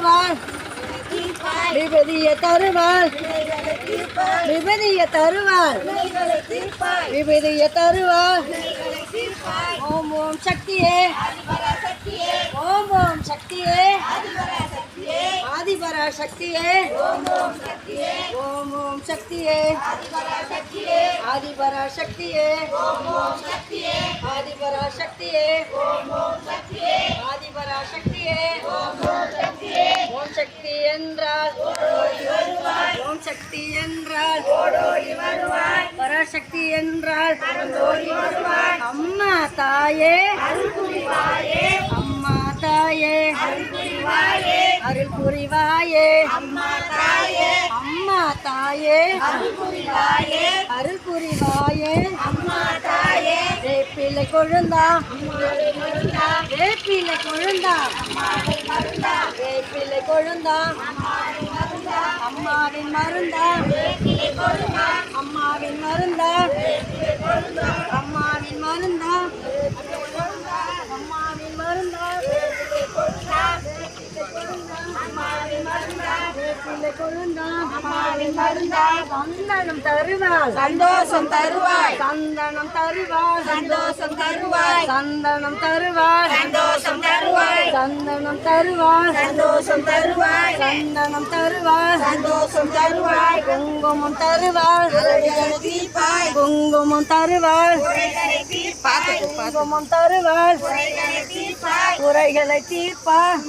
தருவாள் விபதிய தருவாள் விபதிய தருவாள் விபதிய தருவாள் ஓம் ஓம் சக்தியே ஓம் ஓம் சக்தியே ஆதிபரா சக்தியே ஓம் ஓம் சக்தியே ஓம் ஓம் சக்தியே ஆதிபரா சக்தியே ஓம் ஓம் சக்தியே ஆதிபரா சக்தியே ஓம் ஓம் சக்தியே ஆதிபரா சக்தியே ஓம் ஓம் சக்தியே ஓம் சக்தி என்றால் ஓடோடி வருவாய் ஓம் சக்தி என்றால் ஓடோடி வருவாய் பராசக்தி என்றால் ஓடோடி வருவாய் அம்மா தாயே அருள் புரிவாயே அம்மா தாயே அருள் புரிவாயே அருள் புரிவாயே அம்மா தாயே அம்மா தாயே அருள் புரிவாயே அருள் புரிவாயே அம்மா தாயே வேப்பிலை கொழுந்தா வேப்பிலை கொழுந்தா வேப்பிலை கொழுந்தா அம்மாவின் மருந்தா அம்மாவின் மருந்தா அம்மாவின் மருந்தா அம்மாவின் மருந்தா சந்தனம் தருவாள் சந்தோஷம் தருவாய் சந்தனம் தருவாள் சந்தோஷம் தருவாய் சந்தனம் தருவாள் சந்தோஷம் தருவாய் சந்தனம் தருவாள் சந்தோஷம் தருவாய் சந்தனம் தருவாள் சந்தோஷம் தருவாய் குங்குமம் தருவாள் தீர்ப்பாய் குங்குமம் தருவாள் குங்குமம் தருவாள் குறைகளை தீர்ப்பாய்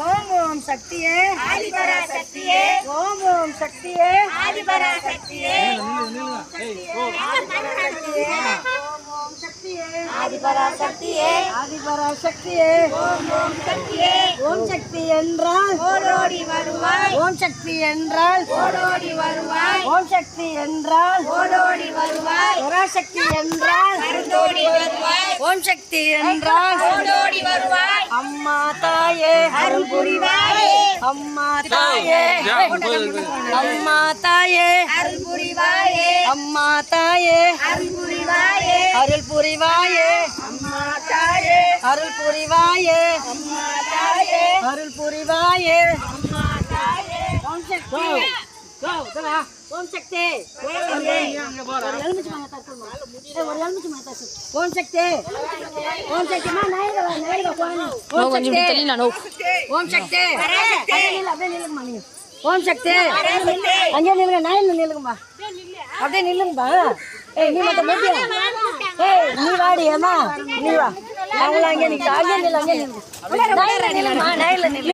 ஓம் ஓம் சக்தியே ஆதிபரா சக்தியே ஓம் ஓம் சக்தியே ஆதிபரா சக்தியே ஆதிபரா சக்தியே ஆதிபரா சக்தியே ஓம் ஓம் சக்தியே ஓம் சக்தி என்றால் ஓடோடி வருவாய் ஓம் சக்தி என்றால் ஓடோடி வருவாய் ஓம் சக்தி என்றால் ஓடோடி வருவாய் பராசக்தி என்றால் ஓடோடி வருவாய் ஓம் சக்தி என்றால் ஓடோடி வருவாய் அம்மா தாயே அருள் புரிவாயே அம்மா தாயே அம்மா தாயே அருள் புரிவாயே அம்மா தாயே அருள் புரிவாயே அருள் புரிவாயே அம்மா தாயே அருள் புரிவாயே அம்மா தாயே அருள் புரிவாயே அம்மா தாயே ஓம் சக்தி ஓம் சக்தி ஓம் சக்தி ஓம் சக்திமா ஓம் சக்தி ஓம் சக்தி அங்கே நில்லுங்க நாயில் நில்லுங்கம்மா அப்படியே நில்லுங்கப்பா ஏய் நீ மட்டும் மேட்டியா ஏய் நீ வாடி அம்மா நீ வா அவங்கள அங்கே நிற்க அங்கே நில்லு நாயில் நில்லுங்கம்மா நாயில் நில்லு